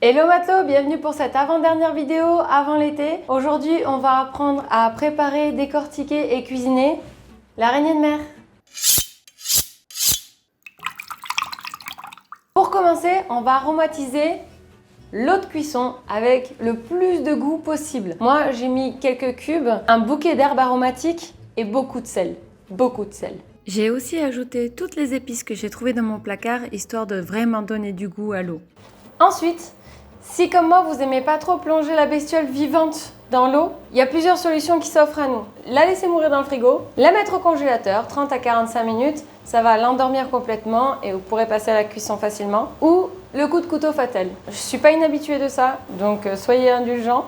Hello matelot, bienvenue pour cette avant-dernière vidéo avant l'été. Aujourd'hui, on va apprendre à préparer, décortiquer et cuisiner l'araignée de mer. Pour commencer, on va aromatiser l'eau de cuisson avec le plus de goût possible. Moi, j'ai mis quelques cubes, un bouquet d'herbes aromatiques et beaucoup de sel. Beaucoup de sel. J'ai aussi ajouté toutes les épices que j'ai trouvées dans mon placard, histoire de vraiment donner du goût à l'eau. Ensuite, si comme moi vous n'aimez pas trop plonger la bestiole vivante dans l'eau, il y a plusieurs solutions qui s'offrent à nous. La laisser mourir dans le frigo, la mettre au congélateur, 30 à 45 minutes, ça va l'endormir complètement et vous pourrez passer à la cuisson facilement. Ou le coup de couteau fatal. Je ne suis pas inhabituée de ça, donc soyez indulgents.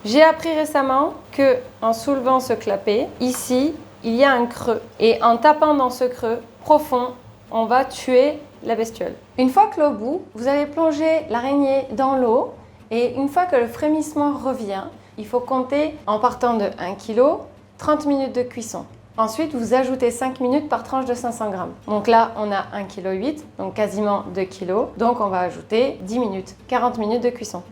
J'ai appris récemment que en soulevant ce clapet, ici, il y a un creux. Et en tapant dans ce creux profond, on va tuer la bestiole. Une fois que l'eau bout, vous allez plonger l'araignée dans l'eau et une fois que le frémissement revient, il faut compter en partant de 1 kg, 30 minutes de cuisson. Ensuite, vous ajoutez 5 minutes par tranche de 500 grammes. Donc là, on a 1,8 kg, donc quasiment 2 kg. Donc on va ajouter 10 minutes, 40 minutes de cuisson.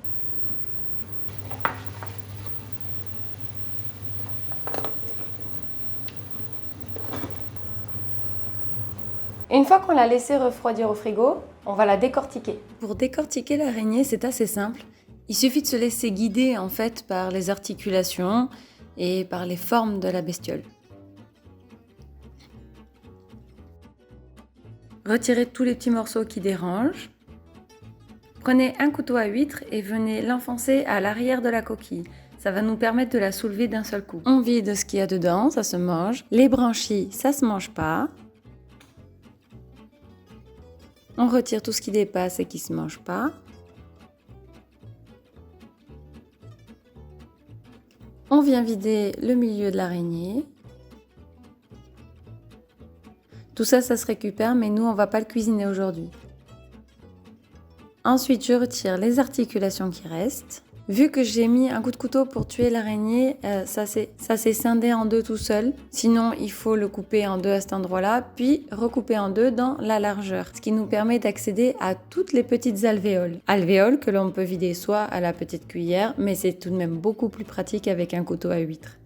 Une fois qu'on l'a laissée refroidir au frigo, on va la décortiquer. Pour décortiquer l'araignée, c'est assez simple. Il suffit de se laisser guider en fait par les articulations et par les formes de la bestiole. Retirez tous les petits morceaux qui dérangent. Prenez un couteau à huître et venez l'enfoncer à l'arrière de la coquille. Ça va nous permettre de la soulever d'un seul coup. On vide ce qu'il y a dedans, ça se mange. Les branchies, ça se mange pas. On retire tout ce qui dépasse et qui ne se mange pas. On vient vider le milieu de l'araignée. Tout ça, ça se récupère, mais nous, on ne va pas le cuisiner aujourd'hui. Ensuite, je retire les articulations qui restent. Vu que j'ai mis un coup de couteau pour tuer l'araignée, ça s'est scindé en deux tout seul. Sinon, il faut le couper en deux à cet endroit-là, puis recouper en deux dans la largeur. Ce qui nous permet d'accéder à toutes les petites alvéoles. Alvéoles que l'on peut vider soit à la petite cuillère, mais c'est tout de même beaucoup plus pratique avec un couteau à huître.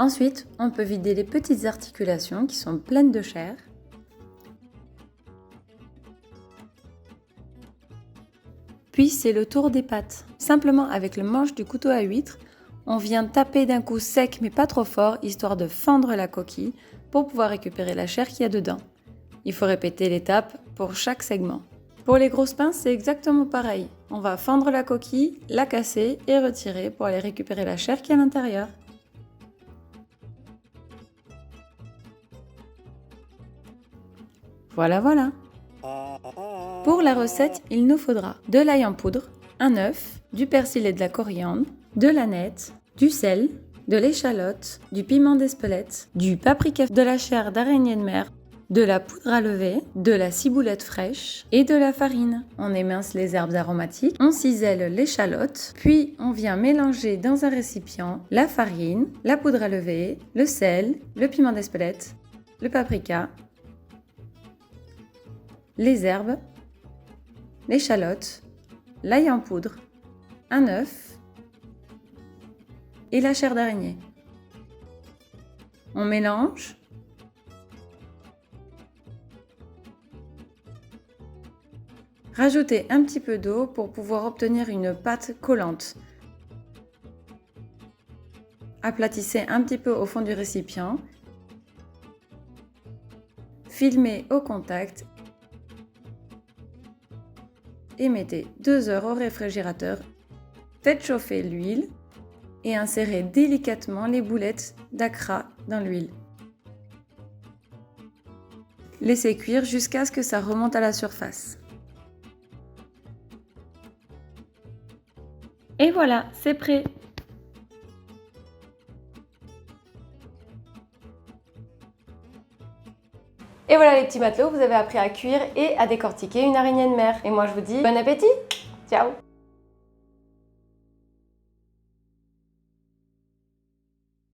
Ensuite, on peut vider les petites articulations qui sont pleines de chair. Puis c'est le tour des pattes. Simplement avec le manche du couteau à huître, on vient taper d'un coup sec mais pas trop fort, histoire de fendre la coquille pour pouvoir récupérer la chair qu'il y a dedans. Il faut répéter l'étape pour chaque segment. Pour les grosses pinces, c'est exactement pareil. On va fendre la coquille, la casser et retirer pour aller récupérer la chair qui est à l'intérieur. Voilà. Pour la recette, il nous faudra de l'ail en poudre, un œuf, du persil et de la coriandre, de l'aneth, du sel, de l'échalote, du piment d'Espelette, du paprika, de la chair d'araignée de mer, de la poudre à lever, de la ciboulette fraîche et de la farine. On émince les herbes aromatiques, on cisèle l'échalote, puis on vient mélanger dans un récipient la farine, la poudre à lever, le sel, le piment d'Espelette, le paprika, les herbes, l'échalote, l'ail en poudre, un œuf et la chair d'araignée. On mélange. Rajoutez un petit peu d'eau pour pouvoir obtenir une pâte collante. Aplatissez un petit peu au fond du récipient. Filmez au contact. Et mettez 2 heures au réfrigérateur. Faites chauffer l'huile et insérez délicatement les boulettes d'acra dans l'huile. Laissez cuire jusqu'à ce que ça remonte à la surface. Et voilà, c'est prêt! Et voilà les petits matelots, vous avez appris à cuire et à décortiquer une araignée de mer. Et moi je vous dis bon appétit. Ciao.